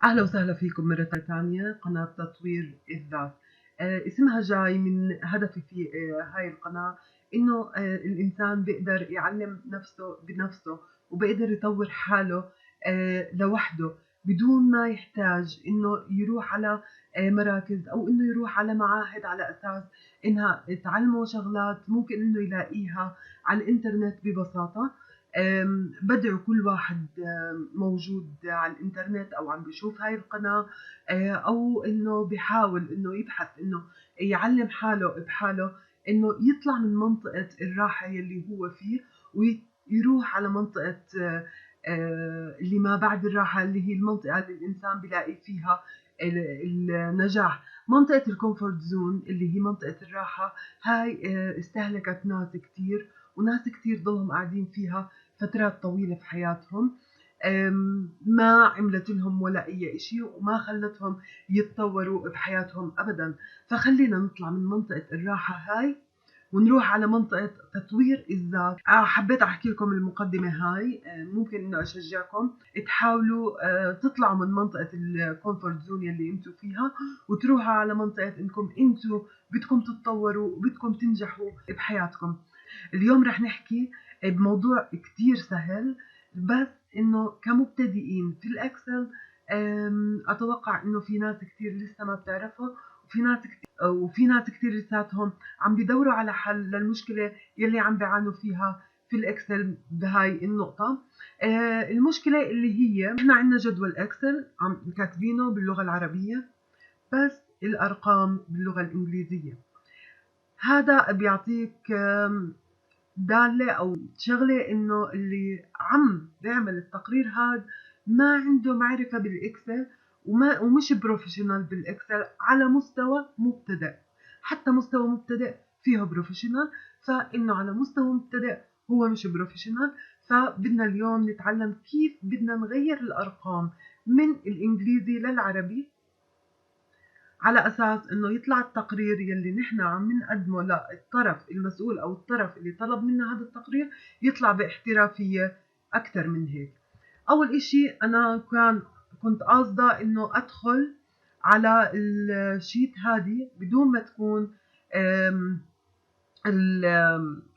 أهلا وسهلا فيكم مرة ثانية قناة تطوير الذات. اسمها جاي من هدفي في هاي القناة إنه الإنسان بيقدر يعلم نفسه بنفسه وبيقدر يطور حاله لوحده بدون ما يحتاج إنه يروح على مراكز أو إنه يروح على معاهد على أساس إنها تعلمه شغلات ممكن إنه يلاقيها على الإنترنت ببساطة. بدعو كل واحد موجود على الإنترنت أو عم بيشوف هاي القناة أو إنه بيحاول إنه يبحث إنه يعلم حاله بحاله إنه يطلع من منطقة الراحة يلي هو فيه ويروح على منطقة اللي ما بعد الراحة، اللي هي المنطقة اللي الإنسان بيلاقي فيها النجاح. منطقة الكومفورت زون اللي هي منطقة الراحة هاي استهلكت ناس كتير، وناس كتير ضلهم قاعدين فيها فترات طويلة في حياتهم، ما عملت لهم ولا أي إشي وما خلتهم يتطوروا بحياتهم أبدا. فخلينا نطلع من منطقة الراحة هاي ونروح على منطقة تطوير الذات. حبيت أحكي لكم المقدمة هاي، ممكن إنه أشجعكم تحاولوا تطلعوا من منطقة الكومفورت زون اللي انتوا فيها وتروحوا على منطقة إنكم انتوا بدكم تتطوروا وبدكم تنجحوا بحياتكم. اليوم رح نحكي بموضوع كتير سهل، بس إنه كمبتدئين في الأكسل أتوقع إنه في ناس كتير لسه ما بتعرفه، وفي ناس كتير لساتهم عم بيدوروا على حل للمشكلة يلي عم بيعانوا فيها في الأكسل بهاي النقطة. المشكلة اللي هي إحنا عندنا جدول أكسل عم كاتبينه باللغة العربية بس الأرقام باللغة الإنجليزية. هذا بيعطيك دالة أو شغلة إنه اللي عم بيعمل التقرير هاد ما عنده معرفة بالإكسل ومش بروفيشنال بالإكسل على مستوى مبتدئ. حتى مستوى مبتدئ فيه بروفيشنال، فإنه على مستوى مبتدئ هو مش بروفيشنال. فبدنا اليوم نتعلم كيف بدنا نغير الأرقام من الإنجليزي للعربي على أساس إنه يطلع التقرير يلي نحن عم نقدمه للطرف المسؤول أو الطرف اللي طلب منا هذا التقرير يطلع باحترافية أكثر من هيك. أول إشي أنا كنت قاصدة إنه أدخل على الشيت هذه بدون ما تكون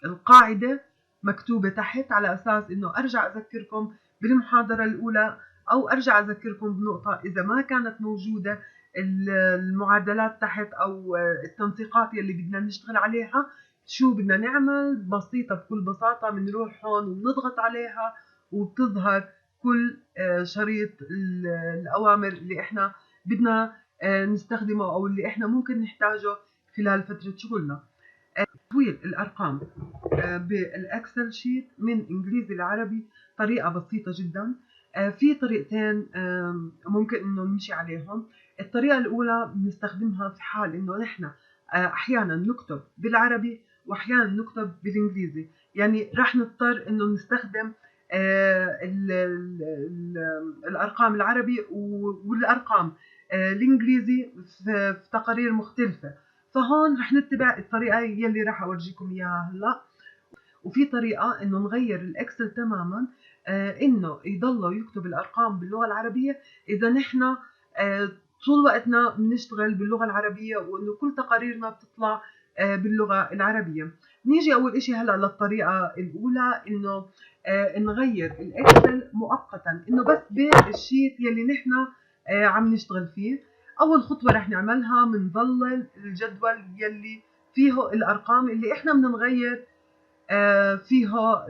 القاعدة مكتوبة تحت، على أساس إنه أرجع أذكركم بالمحاضرة الأولى أو أرجع أذكركم بنقطة إذا ما كانت موجودة المعادلات تحت أو التنسيقات يلي بدنا نشتغل عليها. شو بدنا نعمل؟ بسيطة، بكل بساطة بنروح هون وبنضغط عليها وبتظهر كل شريط الأوامر اللي إحنا بدنا نستخدمه أو اللي إحنا ممكن نحتاجه خلال فترة شغلنا. تحويل الأرقام بالأكسل شيت من إنجليزي لعربي طريقة بسيطة جدا. في طريقتين ممكن إنه نمشي عليهم. الطريقة الأولى بنستخدمها في حال إنه نحن أحيانا نكتب بالعربي وأحيانا نكتب بالإنجليزي، يعني راح نضطر إنه نستخدم الأرقام العربي والأرقام الإنجليزي في تقارير مختلفة. فهون رح نتبع الطريقة يلي رح أورجيكم إياها هلأ. وفي طريقة إنه نغير الإكسل تماماً، إنه يضلوا يكتب الأرقام باللغة العربية إذا نحن طول وقتنا بنشتغل باللغة العربية وإنه كل تقاريرنا بتطلع باللغة العربية. نيجي أول إشي هلأ للطريقة الأولى، إنه نغير الإكسل مؤقتاً إنه بس بالشيت يلي نحن عم نشتغل فيه. أول خطوة رح نعملها بنظلل الجدول يلي فيه الأرقام اللي إحنا بدنا نغير فيها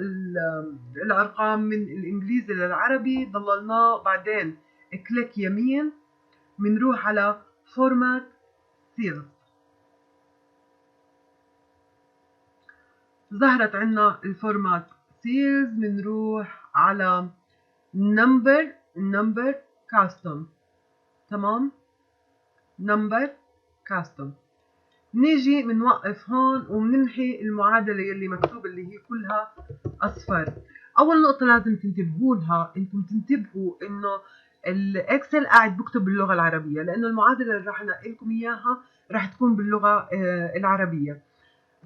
الأرقام من الإنجليزي للعربي. ضللناه بعدين كليك يمين بنروح على فورمات سيلز، ظهرت عنا الفورمات سيلز. بنروح على نمبر كاستم. تمام، نمبر كاستم. نيجي بنوقف هون وبنمحي المعادلة يلي مكتوب اللي هي كلها أصفر. أول نقطة لازم تنتبهوا لها، إنكم تنتبهوا إنه الإكسل قاعد بكتب باللغة العربية، لأنه المعادلة اللي راح أنقلكم إياها راح تكون باللغة العربية.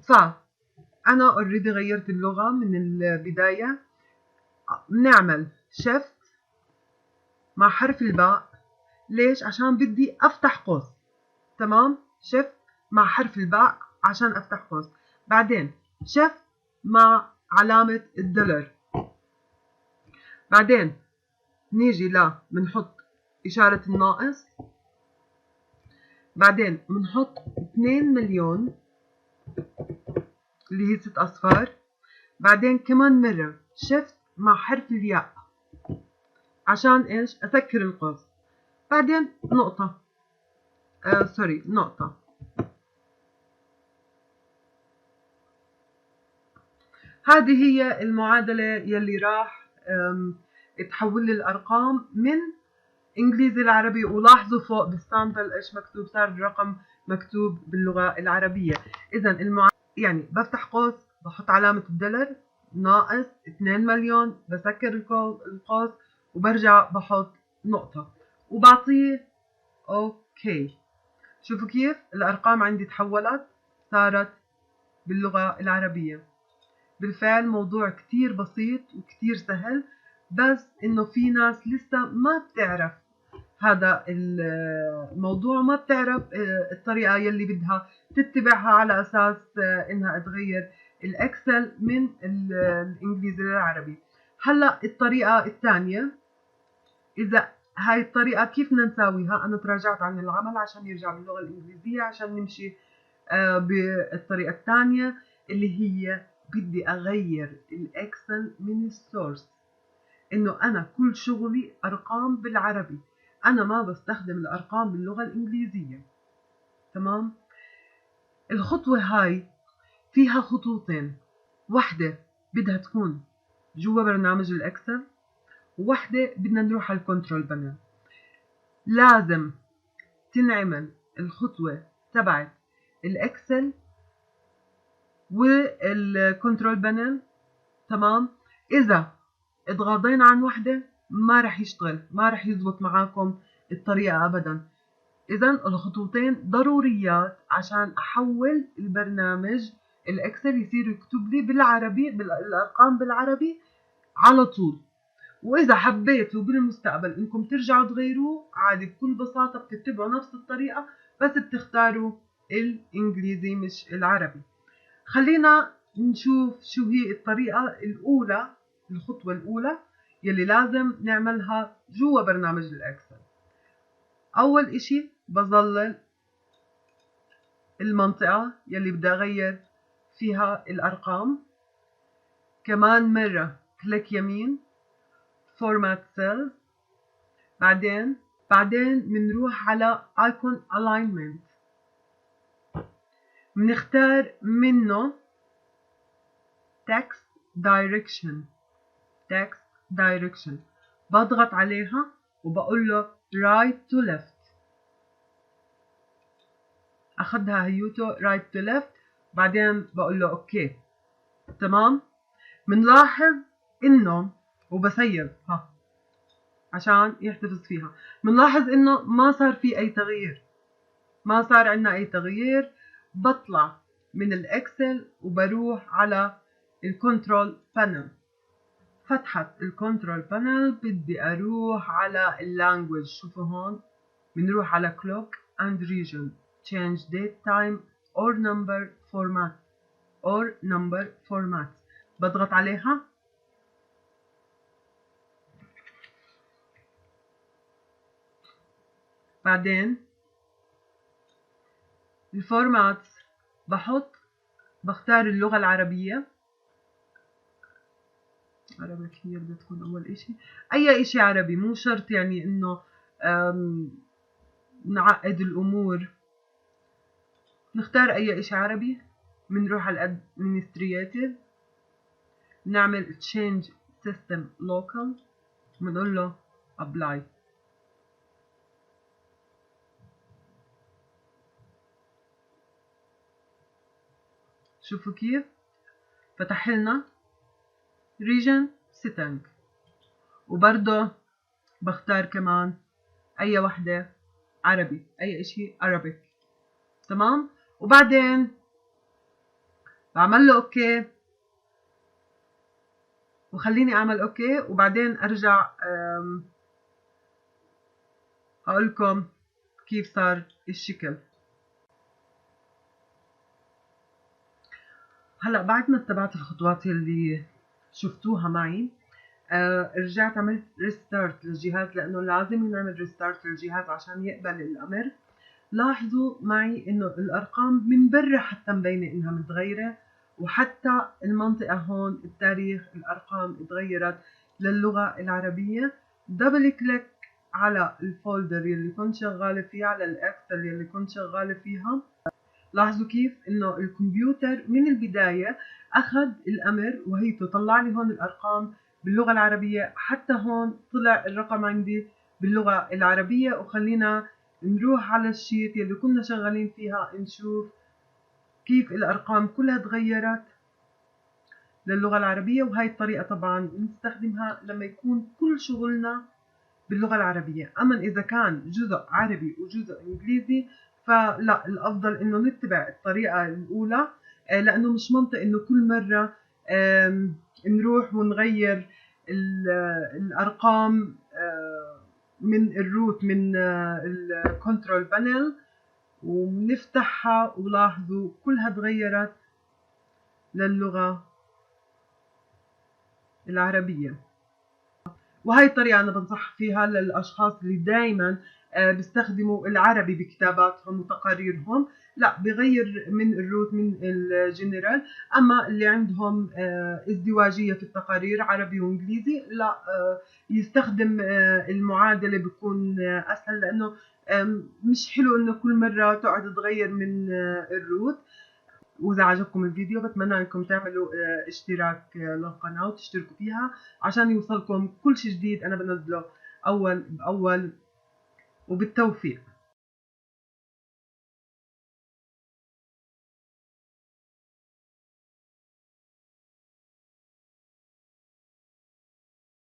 فأنا أوريدي غيرت اللغة من البداية. بنعمل شيفت مع حرف الباء ليش؟ عشان بدي افتح قوس. تمام، شيفت مع حرف الباء عشان افتح قوس، بعدين شيفت مع علامة الدولار، بعدين نيجي بنحط إشارة الناقص، بعدين بنحط 2 مليون اللي هي 6 أصفار، بعدين كمان مرة شيفت مع حرف الياء عشان إيش؟ أسكر القوس، بعدين نقطة، سوري، نقطة. هذه هي المعادلة يلي راح تحول لي الأرقام من إنجليزي لعربي. ولاحظوا فوق بالسامبل إيش مكتوب، صار الرقم مكتوب باللغة العربية. إذا يعني بفتح قوس، بحط علامة الدولار، ناقص 2 مليون، بسكر القوس وبرجع بحط نقطة وبعطيه أوكي. شوفوا كيف الأرقام عندي تحولت، صارت باللغة العربية. بالفعل موضوع كتير بسيط وكتير سهل، بس إنه في ناس لسه ما بتعرف هذا الموضوع، ما بتعرف الطريقة يلي بدها تتبعها على أساس إنها تغير الإكسل من الإنجليزي للعربي. هلأ الطريقة الثانية، إذا هاي الطريقة كيف بدنا نساويها؟ أنا تراجعت عن العمل عشان يرجع باللغة الإنجليزية عشان نمشي بالطريقة الثانية اللي هي بدي أغير الإكسل من السورس، إنه أنا كل شغلي أرقام بالعربي، أنا ما بستخدم الأرقام باللغة الإنجليزية. تمام؟ الخطوة هاي فيها خطوتين، واحدة بدها تكون جوا برنامج الإكسل، وواحدة بدنا نروح على الكنترول بانل. لازم تنعمل الخطوة تبعت الإكسل والكنترول بانل. تمام، إذا اتغاضينا عن وحدة ما رح يشتغل، ما رح يزبط معاكم الطريقة أبدا. إذا الخطوتين ضروريات عشان أحول البرنامج الإكسل يصير يكتب لي بالعربي، بالأرقام بالعربي على طول. وإذا حبيتوا بالمستقبل إنكم ترجعوا تغيروه عادي بكل بساطة، بتتبعوا نفس الطريقة بس بتختاروا الإنجليزي مش العربي. خلينا نشوف شو هي الطريقة الأولى، الخطوة الأولى يلي لازم نعملها جوا برنامج الإكسل. أول إشي بظلل المنطقة يلي بدي أغير فيها الأرقام، كمان مرة كليك يمين Format Cells، بعدين بنروح على Icon Alignment، بنختار منه Text Direction، بضغط عليها وبقول له Right to Left، أخدها هيوتو Right to Left، بعدين بقول له أوكي. تمام، منلاحظ إنه وبسيب عشان يحتفظ فيها، منلاحظ إنه ما صار في أي تغيير، ما صار عندنا أي تغيير. بطلع من الإكسل وبروح على الكنترول بانل. فتحت الكنترول بانل بدي أروح على اللانجوج. شوفوا هون بنروح على clock and region، change date time or number format، بضغط عليها. بعدين الفورمات بختار اللغة العربية، عربي هي بدها تكون أول إشي، أي إشي عربي، مو شرط يعني إنه نعقد الأمور. نختار أي إشي عربي، بنروح على Administrative، نعمل Change System Local، بنقول له Apply. شوفوا كيف فتح لنا Region Setting، وبرضه بختار كمان أي وحدة عربي، أي إشي Arabic. تمام، وبعدين بعمل له أوكي، وخليني أعمل أوكي وبعدين أرجع هقولكم كيف صار الشكل. هلا بعد ما اتبعت الخطوات اللي شفتوها معي، رجعت عملت ريستارت للجهاز، لانه لازم نعمل ريستارت للجهاز عشان يقبل الامر. لاحظوا معي انه الارقام من برا حتى مبينه انها متغيره، وحتى المنطقه هون التاريخ الارقام اتغيرت للغه العربيه. دبل كليك على الفولدر يلي كنت شغاله فيها، على الاكسل يلي كنت شغاله فيها، لاحظوا كيف انه الكمبيوتر من البدايه اخذ الامر وهيته طلع لي هون الارقام باللغه العربيه. حتى هون طلع الرقم عندي باللغه العربيه. وخلينا نروح على الشيت اللي كنا شغالين فيها نشوف كيف الارقام كلها تغيرت للغه العربيه. وهي الطريقه طبعا بنستخدمها لما يكون كل شغلنا باللغة العربية. أما إذا كان جزء عربي وجزء إنجليزي فلا، الأفضل إنه نتبع الطريقة الأولى، لأنه مش منطق إنه كل مرة نروح ونغير الأرقام من الروت، من الكنترول بانل، وبنفتحها ولاحظوا كلها تغيرت للغة العربية. وهي الطريقة أنا بنصح فيها للأشخاص اللي دايما بيستخدموا العربي بكتاباتهم وتقاريرهم. لا، بغير من الروت من الجنرال. أما اللي عندهم ازدواجية في التقارير عربي وإنجليزي، لا، يستخدم المعادلة بيكون أسهل، لأنه مش حلو إنه كل مرة تقعد تغير من الروت. وإذا عجبكم الفيديو بتمنى انكم تعملوا اشتراك للقناة وتشتركوا فيها عشان يوصلكم كل شي جديد انا بنزله اول باول. وبالتوفيق.